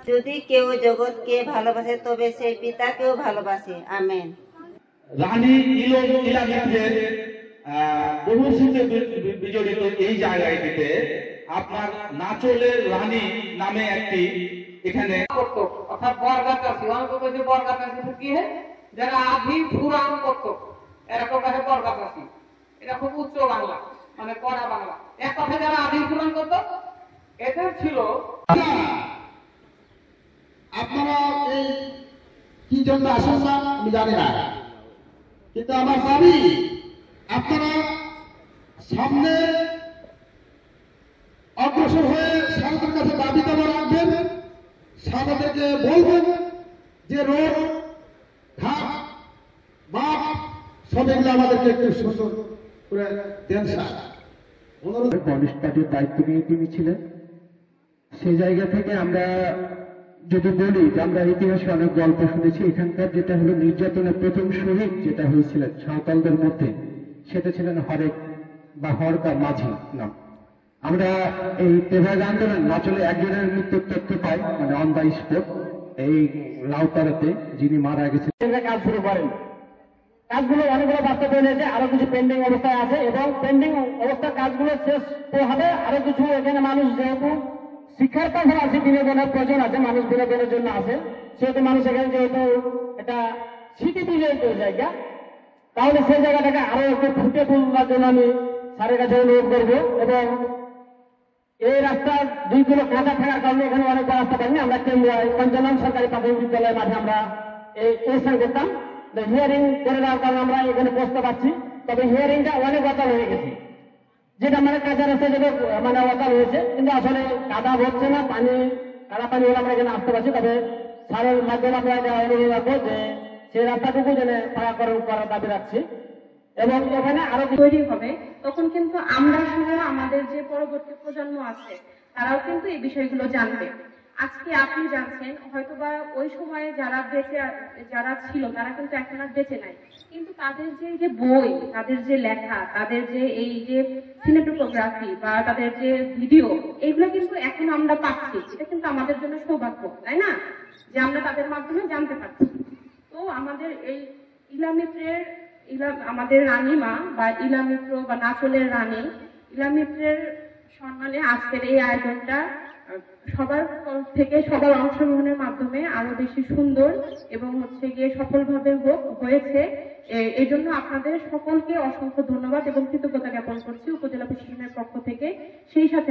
যদি কেউ জগৎকে ভালোবাসে তবে সেই পিতাকেও ভালোবাসে। আমেন। রানী ইলামিত্রের বহু স্মৃতি বিজড়িত এই জায়গাটিতে আপনার নাচলের রানী নামে একটি এখানে করতো, অর্থাৎ বরগাছাসী। অনেকে বলছে বরগাছাসী কি হয়, যারা আধি পুরাণ করতো এরকম কাছে বরগাছাসী। এটা খুব উচ্চ বাংলা, মানে কড়া বাংলা। এক কথা যারা আধি পুরাণ করতো এদের ছিল। আপনারা এই কি জন্য আসেন না আমি জানি না, কিন্তু আমার দাবি আপনারা সামনে অগ্রসর হয়ে সারদের কাছে দাবি দাবা রাখবেন, সারদেরকে বলবেন যে রোড ঘাট মাঠ সব এগুলো আমাদেরকে একটু সুন্দর করে দেন। বলিশ পার্টির দায়িত্ব নিয়ে তিনি ছিলেন। সেই জায়গা থেকে আমরা যদি বলি যে আমরা ইতিহাসে অনেক গল্প শুনেছি, এখানকার যেটা হলো নির্যাতনের প্রথম শহীদ যেটা হয়েছিলেন সাঁওতালদের মধ্যে, সেটা ছিলেন হরেক বা হরকা মাঝি নাম। আমরা এই তেভাগ আন্দোলন নাচলে একজনের মৃত্যুর তথ্য পাই, মানে অন দ্য স্পট, এই লাউতারাতে যিনি মারা গেছেন। কাজ শুরু করেন, কাজগুলো অনেকগুলো বাস্তবায়ন হয়েছে, আরো কিছু পেন্ডিং অবস্থায় আছে এবং পেন্ডিং অবস্থার কাজগুলো শেষ হবে। আরো কিছু এখানে মানুষ যেহেতু শিক্ষার পাশে আছে, বিনোদনের প্রয়োজন আছে, মানুষ বিনোদনের জন্য আছে, সেহেতু মানুষ এখানে যেহেতু এটা স্মৃতি বিজড়িত জায়গা, তাহলে সেই জায়গাটাকে আরো একটু ফুটে তোলার জন্য আমি স্যারের কাছে অনুরোধ করবো। এবং এই রাস্তার 2 কিলো কাঁচা থাকার কারণে এখানে অনেক রাস্তা পাইনি। আমরা পঞ্চানন সরকারি প্রাথমিক বিদ্যালয়ের মাঠে আমরা এই অনুষ্ঠান করতাম। হিয়ারিং করে দেওয়ার কারণে আমরা এখানে বসতে পারছি, তবে হিয়ারিংটা অনেক অচল হয়ে গেছে, যেটা মানে কাঁচা রাস্তা যেটা মানে অচল হয়েছে, কিন্তু আসলে কাদা হচ্ছে না, কাদা পানি হলে আমরা এখানে আসতে পারছি। তবে স্যারের মাধ্যমে আমরা অনুরোধ রাখবো যে সেই রাস্তাটুকু যেন পাকাকরণ করার দাবি রাখছি। এবং এখানে আরো তৈরি হবে, তখন কিন্তু আমরা সহ আমাদের যে পরবর্তী প্রজন্ম আছে তারাও কিন্তু এই বিষয়গুলো জানবে। আজকে আপনি জানছেন, হয়তোবা ওই সময়ে যারা ছিল তারা কিন্তু এখন আর বেঁচে নাই, কিন্তু তাদের যে বই, তাদের যে লেখা, তাদের যে এই যে সিনেটোগ্রাফি বা তাদের যে ভিডিও, এইগুলো কিন্তু এখন আমরা পাচ্ছি। এটা কিন্তু আমাদের জন্য সৌভাগ্য, তাই না, যে আমরা তাদের মাধ্যমে জানতে পারছি। তো আমাদের এই আমাদের রানীমা বা ইলামিত্র বা নাচলের রানী ইলামিত্রের সম্মানে আজকের এই আয়োজনটা সবার থেকে সবার অংশগ্রহণের মাধ্যমে আরো বেশি সুন্দর এবং গিয়ে সফলভাবে হয়েছে। এই জন্য আপনাদের সকলকে অসংখ্য ধন্যবাদ এবং কৃতজ্ঞতা জ্ঞাপন করছি উপজেলা প্রশাসনের পক্ষ থেকে। সেই সাথে